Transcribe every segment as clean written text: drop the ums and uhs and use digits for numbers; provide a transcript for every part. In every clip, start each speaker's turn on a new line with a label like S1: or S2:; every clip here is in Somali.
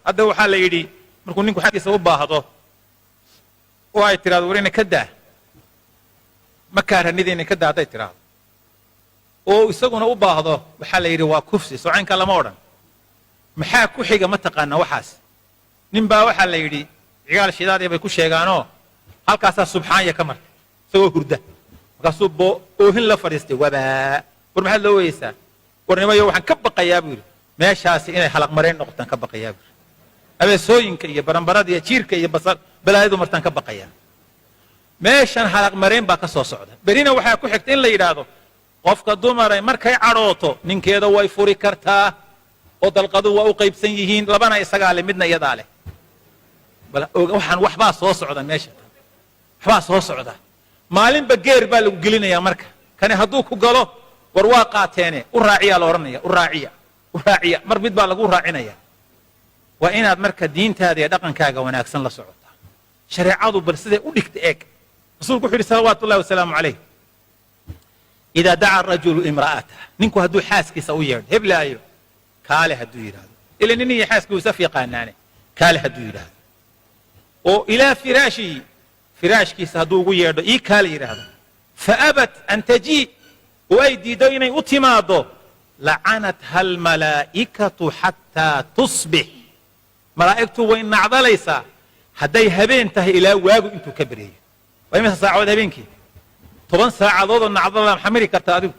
S1: hadda waxaa la yidhi markuu ninku xaggiisa u baahdo oo ay tiraahdo war inay ka daa ma kaaranida inay ka daa hadday tiraahdo oo isaguna u baahdo waxaa la yidhi waa kufsi socaynka lama odhan maxaa ku xiga ma taqaana waxaas nin baa waxaa la yidhi cigaal shidaadii bay ku sheegaanoo halkaasaa subxaanya ka martay isagoo hurda markaasuu oohin la fadhiistay wabaa war maxaad loo weyeysaa warnimayo waxaan ka baqayaa buu yidhi meeshaasi inay halaq mareen noqotaan ka baqayaa buu yidhi abeesooyinka iyo baranbarada iyo jiirka iyo balaayadu martaan ka baqayaa meeshan halaq mareen baa ka soo socda berina waxaa ku xigta in la yidhaahdo qofka dumaray markay cadhooto ninkeeda way furi kartaa oo dalqadu waa u qaybsan yihiin labana isagaa leh midna iyadaa leh waxaan waxbaa soo socda meesha waxbaa soo socda maalinba geer baa lagu gelinayaa marka kani hadduu ku galo war waa qaateene u raaciyaa la odhanaya u raaciya mar mid baa lagu raacinaya waa inaad marka diintaada iyo dhaqankaaga wanaagsan la socotaa shareecadu bal siday u dhigta eeg rasuulku wuxuu yidhi salawaatu ullahi wasalaamu calayh idaa daca arajulu imra'atah ninku hadduu xaaskiisa u yeedho heblaayo kaale hadduu yidhaahdo ila nin iyo xaaskii isaf yaqaanaane kaale hadduu yidhaahdo oo ilaa firaashihi firaashkiisa hadduu ugu yeedho ii kaale yidhaahdo faabat an tajii oo ay diiddo inay u timaaddo lacanatha almalaa'ikatu xataa tusbix malaa'igtu way nacdalaysaa hadday habeen tahay ilaa waagu intuu ka bereeyo waa imisa saacadood habeenkii 10 saacadoodoo nacdala xamili karta adigu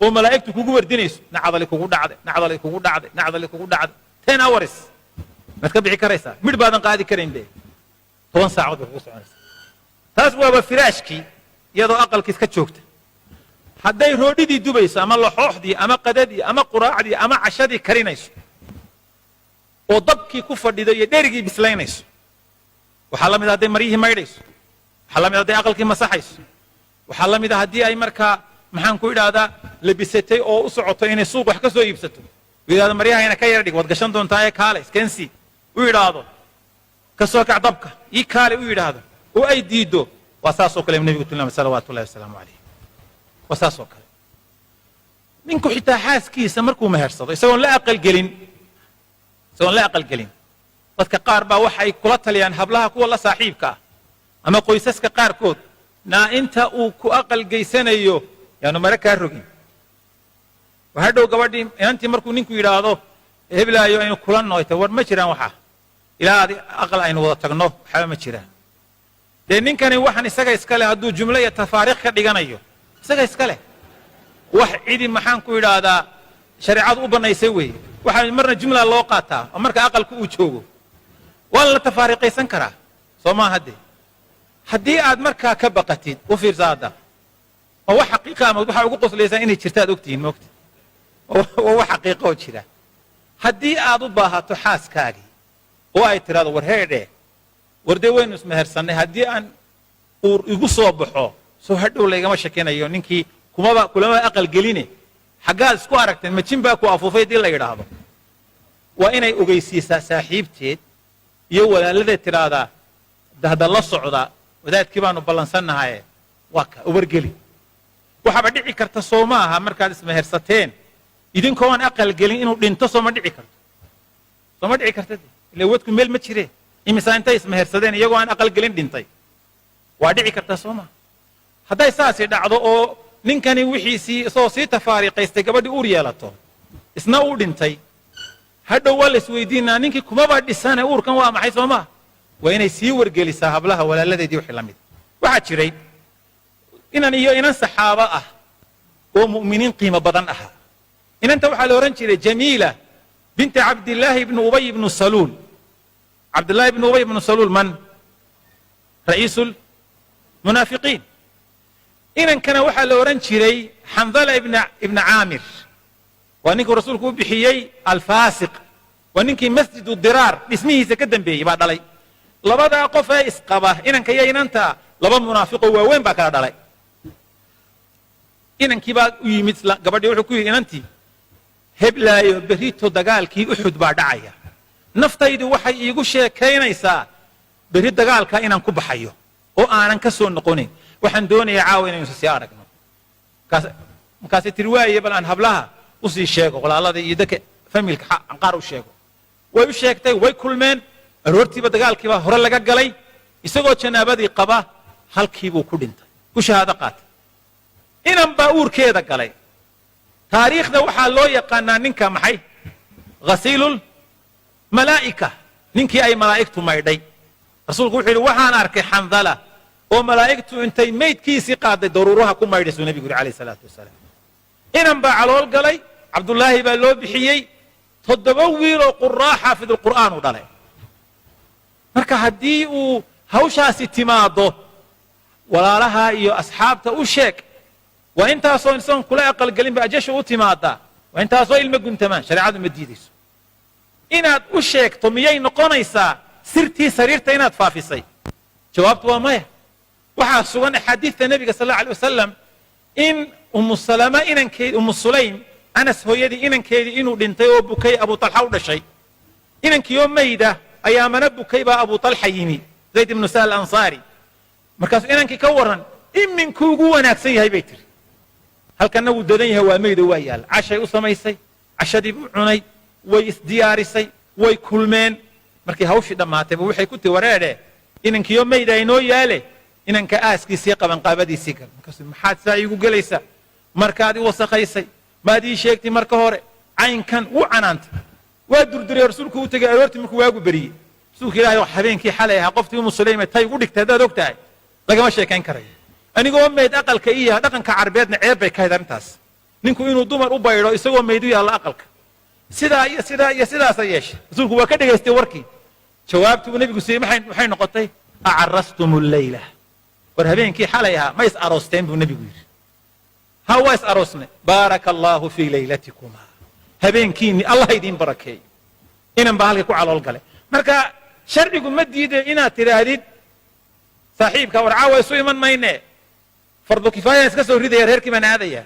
S1: oo malaa'igtu kugu wardinayso nacdali kugu dhacday nacdali kugu dhacday nacdali kugu dhacday 10 hours maad ka bixi karaysaa midh baadan qaadi karayn be 10 saacadood bay kugu soconaysaa taas waaba firaashkii iyadoo aqalkiis ka joogta hadday roodhidii dubayso ama laxooxdii ama qadadii ama quraacdii ama cashadii karinayso oo dabkii ku fadhido iyo dherigii bislaynayso waxaa la mid ah hadday maryihii maydhayso waxaa la mid ah hadday aqalkii masaxayso waxaa la mid ah haddii ay markaa maxaan ku idhaahdaa labisatay oo u socoto inay suuq wax ka soo iibsato u yidhahdo maryahayna ka yar dhig waad gashan doontaa ee kaale iskeensi u yidhaahdo ka soo kac dabka ii kaale u yidhaahdo oo ay diiddo waa saasoo kale nebigu tilmaamay salawaatu ullahi wasalaamu calayh waa saasoo kale ninku xitaa xaaskiisa markuu mehersado isagoon la aqalgelin dadka qaar baa waxay kula taliyaan hablaha kuwa la saaxiibka ah ama qoysaska qaarkood naa inta uu ku aqalgeysanayo yaanu mare kaa rogin hadhow gabadhii inantii markuu ninku yidhaahdo heblaayo aynu kula nooyta war ma jiraan waxaa ilaa adi aqal aynu wada tagno waxba ma jiraan dee ninkani waxaan isaga iska leh hadduu jumlo iyo tafaariikh ka dhiganayo isaga iska leh wax cidi maxaan ku idhaahdaa shareecadu u bannaysay weeye waxaa marna jumla loo qaataa oo marka aqalku uu joogo waa la tafaariiqaysan karaa soo maa haddee haddii aad markaa ka baqatid u fiirsa hadda oo wax xaqiiqa ama waxaa ugu qoslaysaa inay jirta aad ogtihiin moogta oo wax xaqiiqa oo jira haddii aad u baahato xaaskaagii oo ay tiraahdo war heedhe war dee waynu ismehersannay haddii aan uur igu soo baxo soo hadhow laygama shakinayo ninkii kulama aqal geline xaggaad isku aragteen majin baa ku afuufay haddii la yidhaahdo waa inay ogeysiisaa saaxiibteed iyo walaaladeed tidhaahdaa hadda la socda wadaadkii baanu ballansannahaye waa ka ubargeli waxaaba dhici karta soo ma aha markaad ismehersateen idinkoo aan aqal gelin inuu dhinto sooma dhici karta ila wadku meel ma jireen imisaa intay ismehersadeen iyagoo aan aqal gelin dhintay waa dhici karta soo maha hadday saasi dhacdo oo ninkani wixiisii isagoo sii tafaariiqaystay gabadhii uur yeelato isna uu dhintay hadhow waa la isweydiinaa ninkii kumaba dhisane uurkan waa maxay soo maha waa inay sii wargelisaa hablaha walaaladeedii wixii la mid waxaa jiray inan iyo inan saxaabo ah oo mu'miniin qiimo badan ahaa inanta waxaa la ohan jiray jamiila binta cabdillaahi ibni ubay ibnu saluul cabdullaahi ibnu ubay ibnu saluul man ra'iisul munaafiqiin inankana waxaa la ohan jiray xandala ibna caamir waa ninkuu rasuulku u bixiyey alfaasiq waa ninkii masjidu diraar dhismihiisa ka dambeeyey baa dhalay labadaa qof ee isqaba inanka iyo inanta laba munaafiqoo waaweyn baa kala dhalay inankii baa u yimid gabadhii wuxuu ku yidhi inantii heblaayo berrito dagaalkii uxud baa dhacaya naftaydu waxay iigu sheekaynaysaa berri dagaalkaa inaan ku baxayo oo aanan ka soo noqonayn waxaan doonayaa caawa inaynu sii aragno markaasay tiri waaye bal aan hablaha usii sheego walaalada iyo dadka familka qaar u sheego way u sheegtay way kulmeen aroortiiba dagaalkiiba hore laga galay isagoo janaabadii qaba halkiibuu ku dhintay ku shahaado qaatay inan baa uurkeeda galay taariikhda waxaa loo yaqaanaa ninka maxay ghasiilul malaa'ika ninkii ay malaa'igtu maydhay rasuulku wuxuu yidhi waxaan arkay xandala oo malaa'igtu intay maydkiisii qaaday daruuraha ku maydhaysuu nebigu yidhi calayhi salaatu wasalaam inan baa calool galay cabdullaahi baa loo bixiyey 7 wiiloo quraa xaafidulqur'aan u dhalay marka haddii uu hawshaasi timaado walaalaha iyo asxaabta u sheeg waa intaasoo isagoon kula aqalgelinba ajasha u timaadaa waa intaasoo ilmo guntamaan shareecadu ma diidayso inaad u sheegto miyay noqonaysaa sirtii sariirta inaad faafisay jawaabtu waa maya waxaa sugan axaadiidta nebiga sal allahu alay wasalam in umu salama inankeedi umu sulaym anas hooyadii inankeedii inuu dhintay oo bukay abu talxa u dhashay inankiioo mayda ayaamana bukay baa abu talxa yimi zayd ibnu sahal ansaari markaasuu inankii ka warran iminkuu ugu wanaagsan yahay bay tiri halkanna wuu dadan yahay waa maydo waa yaalla cashay u samaysay cashadii buu cunay way isdiyaarisay way kulmeen markii hawshii dhammaatayba waxay ku tii wareedhe inankiioo mayda inoo yaale inanka aaskiisii qabanqaabadiisii gal markaasuu maxaad saa iigu gelaysaa markaad i wasakhaysay maad ii sheegtay marka hore caynkan wuu canaantay waa durduray rasuulku u tegay aroortii markuu waagu beriyey rasuulka ilaahay oo habeenkii xalay ahaa qoftii umu sulayme tay ugu dhigtay haddaad og tahay lagama sheekayn karayo anigoo mayd aqalka iyo dhaqanka carbeedna ceeb bay ka hayd arrintaas ninku inuu dumar u baydho isagoo mayd u yaallo aqalka sidaa iyo sidaa iyo sidaasa yeeshay rasuulku waa ka dhegaystay warkii jawaabtii uu nebigu siiyey maxay noqotay acarastum leyla war habeenkii xalay ahaa ma is aroosteen buu nebigu yidhi ha waa is aroosnay baaraka allaahu fii laylatikuma habeenkiinni allah idiin barakeey inan baa halkay ku calool galay marka sharcigu ma diiday inaad tidhaahdid saaxiibka war caawa isu iman mayne fardu kifaayaan iska soo ridaya reerkii baan aadaya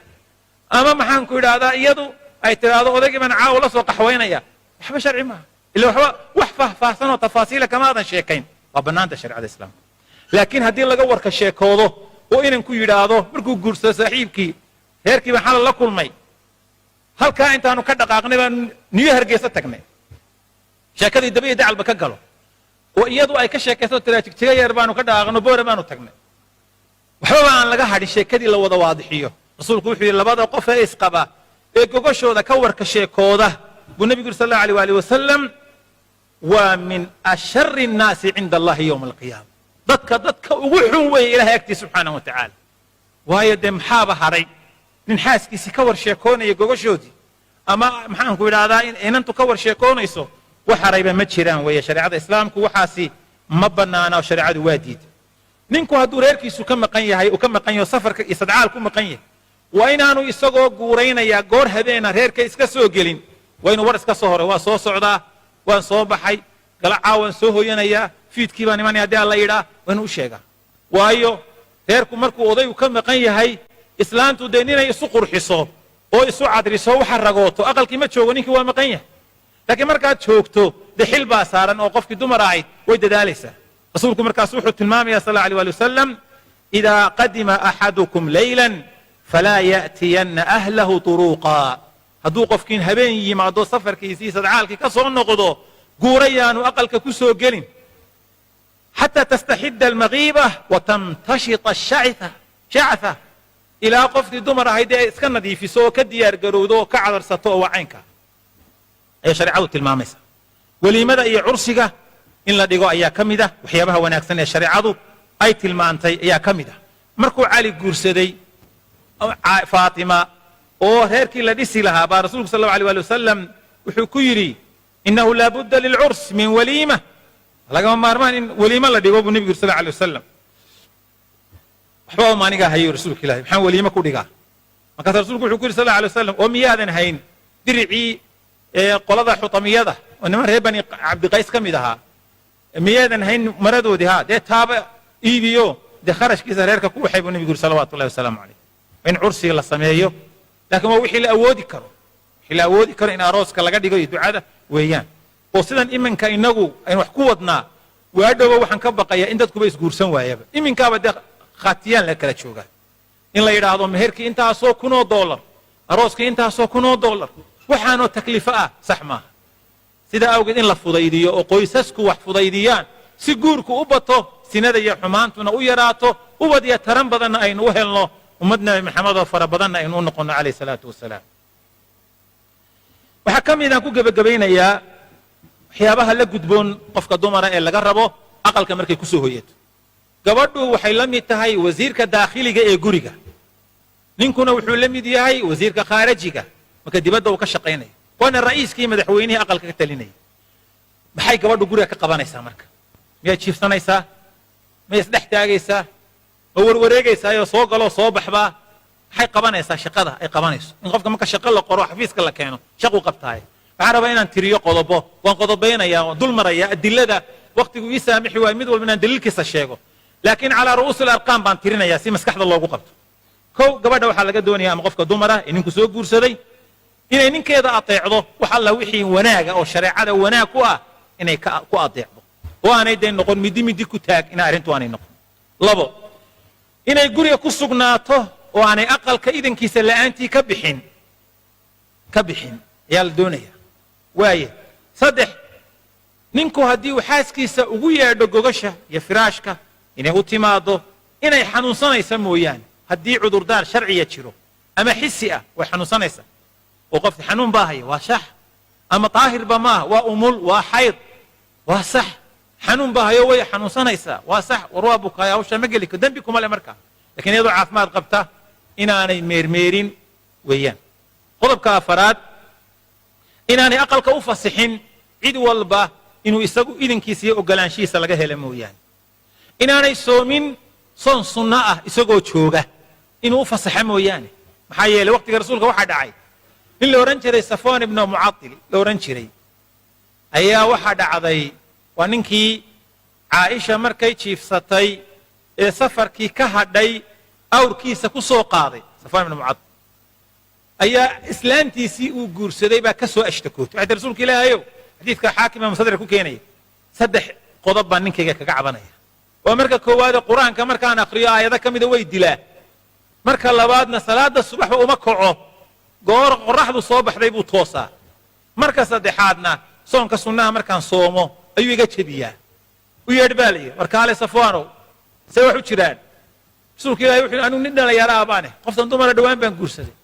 S1: ama maxaan ku idhaahdaa iyadu ay tidhaahdo odaygii baan caawa la soo qaxwaynaya waxba sharci maaha ila waxba wax faahfaahsanoo tafaasiila kama aadan sheekayn waa bannaanta shareecada islaamka laakiin haddii laga warka sheekoodo oo inanku yidhaahdo markuu guursado saaxiibkii reerkii baan xalal la kulmay halkaa intaanu ka dhaqaaqnay baan niyo hargeysa tagnay sheekadii daba iyo dacalba ka galo oo iyadu ay ka sheekayso tiraa jigjiga yar baanu ka dhaqaaqno boore baanu tagnay waxbaba aan laga hadhin sheekadii la wada waadixiyo rasuulku wuxuu yidhi labada qof ee isqaba ee gogoshooda ka warka sheekooda buu nebigu yidhi sal allahu alayh waali wasalam waa min ashari annaasi cinda allahi yowma alqiyaama dadka ugu xun weeye ilahay agtiisa subxaanahu wa tacaala waayo dee maxaaba hadhay nin xaaskiisii ka war sheekoonaya gogoshoodii ama maxaanku idhaahdaa in inantu ka war sheekoonayso wax harayba ma jiraan weeye shareecada islaamku waxaasi ma bannaana oo shareecadu waa diiday ninku hadduu reerkiisu ka maqan yahay uu ka maqan yaho safarka iyo sadcaal ku maqan yahay waa inaanu isagoo guuraynayaa goor habeena reerka iska soo gelin waa inuu war iska soo horay waa soo socdaa waan soo baxay galacaa waan soo hoyanayaa fiidkii baan imanaya haddii alla yidhaa waa inuu u sheegaa waayo reerku markuu odaygu ka maqan yahay islaantu dee ninay isu qurxiso oo isu cadriso waxa ragooto aqalkii ma joogo ninkii waa maqan yahay laakiin markaad joogto dee xil baa saaran oo qofkii dumar ahayd way dadaalaysaa rasuulku markaas wuxuu tilmaamaya sal allahu alay wali wasalam idaa qadima axadukum laylan falaa ya'tiyanna ahlahu turuuqa hadduu qofkiin habeen yimaado safarkiisii sadcaalkii ka soo noqdo guurayaanu aqalka ku soo gelin xataa tastaxidda almagiiba wa tamtashita shactha ilaa qofkii dumar ahayd ee iska nadiifiso oo ka diyaar garowdo oo ka cadarsato oo waa caynka ayay shareecadu tilmaamaysa weliimada iyo cursiga in la dhigo ayaa ka mid ah waxyaabaha wanaagsan ee shareecadu ay tilmaantay ayaa ka mid ah markuu cali guursaday faatima oo reerkii la dhisi lahaa baa rasuulku sal allahu alay ali wasalam wuxuu ku yidhi inahu laa budda lilcurs min waliima lagama maarmaan in weliimo la dhigo buu nebigu yiri sal allahu alay wasalam waxba maanigaa hayo rasuulka ilahi maxaan weliimo ku dhigaa markaas rasuulku wuxuu ku yidhi sal allahu alay wasalam oo miyaadan hayn diricii qolada xutamiyada oo niman reer bani cabdiqays ka mid ahaa miyaadan hayn maradoodii ha dee taaba iibiyo dee kharashkiisa reerka ku waxay buu nebigu yiri salawaatu ullahi wasalaamu calayh in cursiga la sameeyo laakiin waa wixii la awoodi karo wixii la awoodi karo in arooska laga dhigo iyo ducada weeyaan oo sidan iminka inagu aynu wax ku wadnaa waadhowa waxaan ka baqayaa in dadkuba isguursan waayaba iminkaaba dee khaatiyaan la kala joogaa in la yidhaahdo meherkii intaasoo $1,000 arooskii intaasoo $1,000 waxaanoo takliifo ah sax maaha sida awgeed in la fudaydiyo oo qoysasku wax fudaydiyaan si guurku u bato sinada iyo xumaantuna u yaraato ubad iyo taran badanna aynu u helno ummad nabi maxamed oo fara badanna aynu u noqonno calayhi salaatu wasalaam waxaa ka mid aan ku gebagabaynayaa waxyaabaha la gudboon qofka dumara ee laga rabo aqalka markay ku soo hoyato gabadhu waxay la mid tahay wasiirka daakhiliga ee guriga ninkuna wuxuu la mid yahay wasiirka khaarijiga marka dibadda uu ka shaqaynayo waana ra'iiskii madaxweynihii aqalka ka talinaya maxay gabadhu guriga ka qabanaysaa marka miyay jiifsanaysaa miyay isdhex taagaysaa ma warwareegaysaa oo soo galoo soo baxbaa maxay qabanaysaa shaqada ay qabanayso in qofka marka shaqo la qoro xafiiska la keeno shaquu qabtaaye waxaan rabaa inaan tiriyo qodobo waan qodobaynayaa waan dul marayaa adilada waqtigu ii saamixi waayo mid walba inaan daliilkiisa sheego laakiin calaa ru'uusi alarqaam baan tirinayaa si maskaxda loogu qabto kow gabadha waxaa laga doonayaa ama qofka dumara ee ninku soo guursaday inay ninkeeda ateecdo wax alla wixii wanaaga oo shareecada wanaag ku ah inay ku ateecdo oo aanay dee noqon midi ku taag in arrintu aanay noqon labo inay guriga ku sugnaato oo aanay aqalka idankiisa la'aantii ka bixin ayaa la doonaya waaye saddex ninku haddii uu xaaskiisa ugu yeedho gogasha iyo firaashka inay u timaado inay xanuunsanaysa mooyaane haddii cudurdaar sharciya jiro ama xisi ah way xanuunsanaysaa oo qofka xanuun baa haya waa sax ama daahirba maaha waa umul waa xayd waa sax xanuun baa hayo way xanuunsanaysaa waa sax war waa bukaaya hawsha ma geli dembi kuma le markaa lakiin iyadoo caafimaad qabta inaanay meermeerin weeyaan qodobka afaraad inaanay aqalka u fasixin cid walba inuu isagu idinkiisa iyo ogolaanshihiisa laga hela mooyaane inaanay soomin soon sunno ah isagoo jooga inuu u fasaxa mooyaane maxaa yeelay waqtiga rasuulka waxaa dhacay nin la odhan jiray safwan ibnu mucatil la odhan jiray ayaa waxaa dhacday waa ninkii caaisha markay jiifsatay ee safarkii ka hadhay awrkiisa ku soo qaaday safwan ibnu mucatil ayaa islaantiisii uu guursaday baa ka soo ashtakootay waxay rasuulka ilaahayow xadiidka xaakima musadrak ku keenaya saddex qodob baan ninkayga kaga cabanaya waa marka koowaade qur-aanka markaan akhriyo aayado ka mida way dilaa marka labaadna salaada subaxba uma kaco goor qoraxdu soo baxday buu toosaa marka saddexaadna soonka sunnaha markaan soomo ayuu iga jebiyaa u yeedh baa la yidhi warkaale safwaanow see wax u jiraan rasuulka ilahi wuxuu anigu nin dhalinyaro ah baane qoftan dumara dhowaan baan guursaday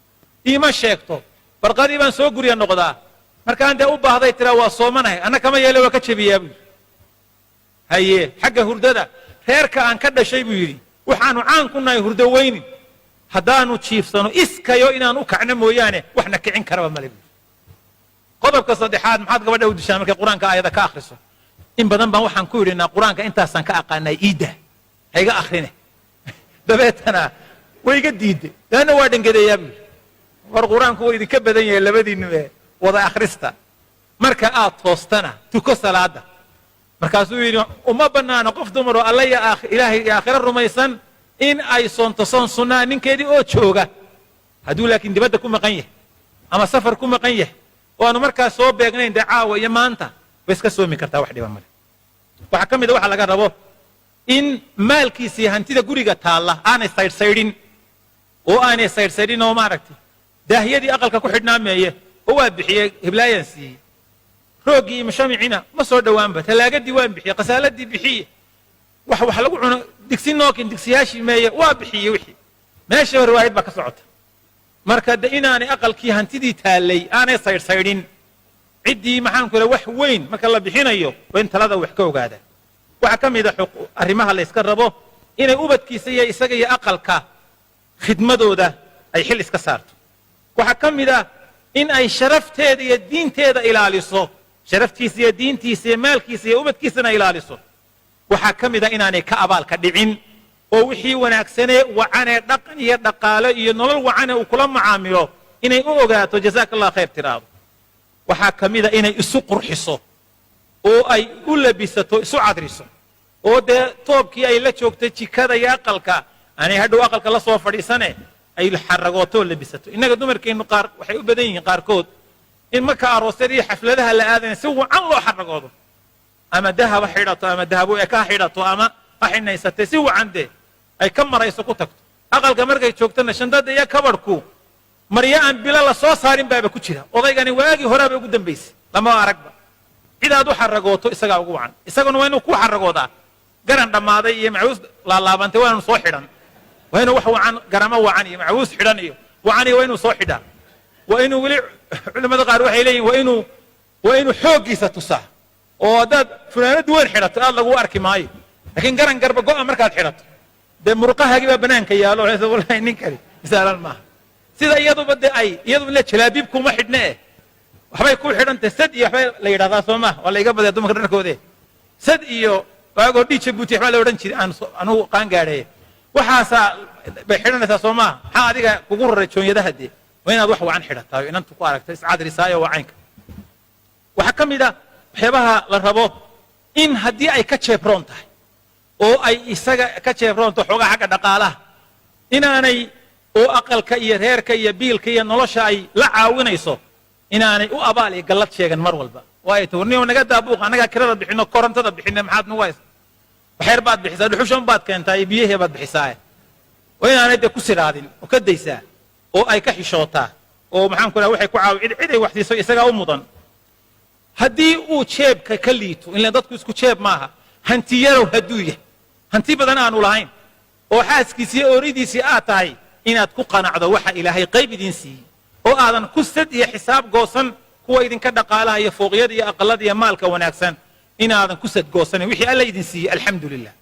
S1: iima sheegto barqadii baan soo gurya noqdaa markaan dee u baahday tiraa waa soomanahay anna kama yeele waa ka jebiyaa buu yidhi haye xagga hurdada reerka aan ka dhashay buu yidhi waxaanu caan ku nahay hurdo weynin haddaanu jiifsano iskayo inaan u kacno mooyaane waxna kicin karaba male buu qodobka saddexaad maxaad gabadha u dishaan markay qur-aanka aayada ka akhriso in badan baan waxaan ku yidhinaa qur-aanka intaasaan ka aqaanaa iidda ha iga akhrine dabeetana way iga diidday leanna waa dhangadeeyaa buu yidhi war qur-aanku waa idinka badan yahay labadiinnume wada akhrista marka aad toostana tuko salaada markaasuu yidhi uma bannaano qof dumar oo alla ilaahay iyo aakhiro rumaysan in ay soonto soon sunnaa ninkeedii oo jooga hadduu laakiin dibadda ku maqan yahay ama safar ku maqan yahay oo aanu markaas soo beegnayn dee caawa iyo maanta way iska soomi kartaa wax dhiba male waxaa ka mid a waxa laga rabo in maalkiisii hantida guriga taalla aanay saydhsaydhin oo aanay saydhsaydhin oo maaragtay daahiyadii aqalka ku xidhnaameeye oo waa bixiyey heblaayaan siiyey rooggii iyo mashamicina ma soo dhowaanba talaagadii waan bixiyey khasaaladii bixiye wax lagu cuno digsi nookin digsiyaashii meeye waa bixiyey wixii meeshaba riwaayad baa ka socota marka de inaanay aqalkii hantidii taallay aanay saydhsaydhin ciddii maxaanku ila wax weyn marka la bixinayo waa in talada wax ka ogaada waxaa ka mid a arrimaha la yska rabo inay ubadkiisa iyo isaga iyo aqalka khidmadooda ay xil iska saarto waxaa ka mid ah in ay sharafteeda iyo diinteeda ilaaliso sharaftiisa iyo diintiisa iyo maalkiisa iyo ubadkiisana ilaaliso waxaa ka mid a inaanay ka abaalka dhicin oo wixii wanaagsanee wacanee dhaqan iyo dhaqaalo iyo nolol wacane uu kula macaamilo inay u ogaato jazaaka allah khayr tiraado waxaa ka mid a inay isu qurxiso oo ay u labisato isu cadriso oo dee toobkii ay la joogtay jikada iyo aqalka aanay hadhow aqalka la soo fadhiisane ay xaragootoo labisato innaga dumarkeennu qaar waxay u badan yihiin qaarkood in marka aroosyada iyo xafladaha la aadaya si wacan loo xaragoodo ama dahaba xidhato ama dahabo ee ka xidhato ama ha xinaysatay si wacan dee ay ka marayso ku tagto aqalka markay joogtana shandada iyo kabadhku maryo aan bilo la soo saarin baaba ku jira odaygani waagii horaaba ugu dambaysay lama aragba cidaad u xaragooto isagaa ugu wacan isaguna waa inuu ku xaragoodaa garan dhammaaday iyo macawuus laalaabantay waa inuu soo xidhan waa inuu wax wacan garamo wacan iyo macawuus xidhan iyo wacan iyo waa inuu soo xidhaa waa inuu weli culimmada qaar waxay leeyihin waa inuu xooggiisa tusaa oo haddaad funaanad weyn xidhato aad lagu arki maayo laakiin garan garba go'a markaad xidhato dee murqahaagii baa banaanka yaalo wallahi ninkani misaalan maaha sida iyaduba dee iyadu le jalaabiib kuma xidhne waxbay ku xidhantay sad iyo waxbay la yidhahdaa soo maha waa la iga badaya dumarka dharkoode sad iyo waagoo dhiija buuti waxbaa la odhan jiray anugu qaan gaadheeye waxaasaa bay xidhanaysaa soo maha maxaa adiga kugu raray joonyadaha dee waa inaad wax wacan xidhataayo inantu ku aragto iscadrisaayo waa caynka waxaa ka mid a waxyaabaha la rabo in haddii ay ka jeebroon tahay oo ay isaga ka jeebroonto xoogaa xagga dhaqaalaha inaanay oo aqalka iyo reerka iyo biilka iyo nolosha ay la caawinayso inaanay u abaal iyo gallad sheegan mar walba waayo tawarniyo naga daabuuq annagaa kirada bixino korontada bixine maxaad nagu haysa waxyar baad bixisaa dhuxushan baad keentaa iyo biyahee baad bixisaaye waa inaanay dee ku siraadin oo ka daysaa oo ay ka xishootaa oo maxaan ku waxay ku caawi ciday wax siiso isagaa u mudan haddii uu jeebka ka liito ilaan dadku isku jeeb maaha hanti yarow hadduu yahay hanti badan aanu lahayn oo xaaskiisii iyo ooridiisii aad tahay inaad ku qanacdo waxa ilaahay qayb idiin siiyey oo aadan ku sad iyo xisaab goosan kuwa idinka dhaqaalaha iyo fooqyada iyo aqalada iyo maalka wanaagsan inaadan ku sad goosanin wixii alla idin siiyey alxamdu lilah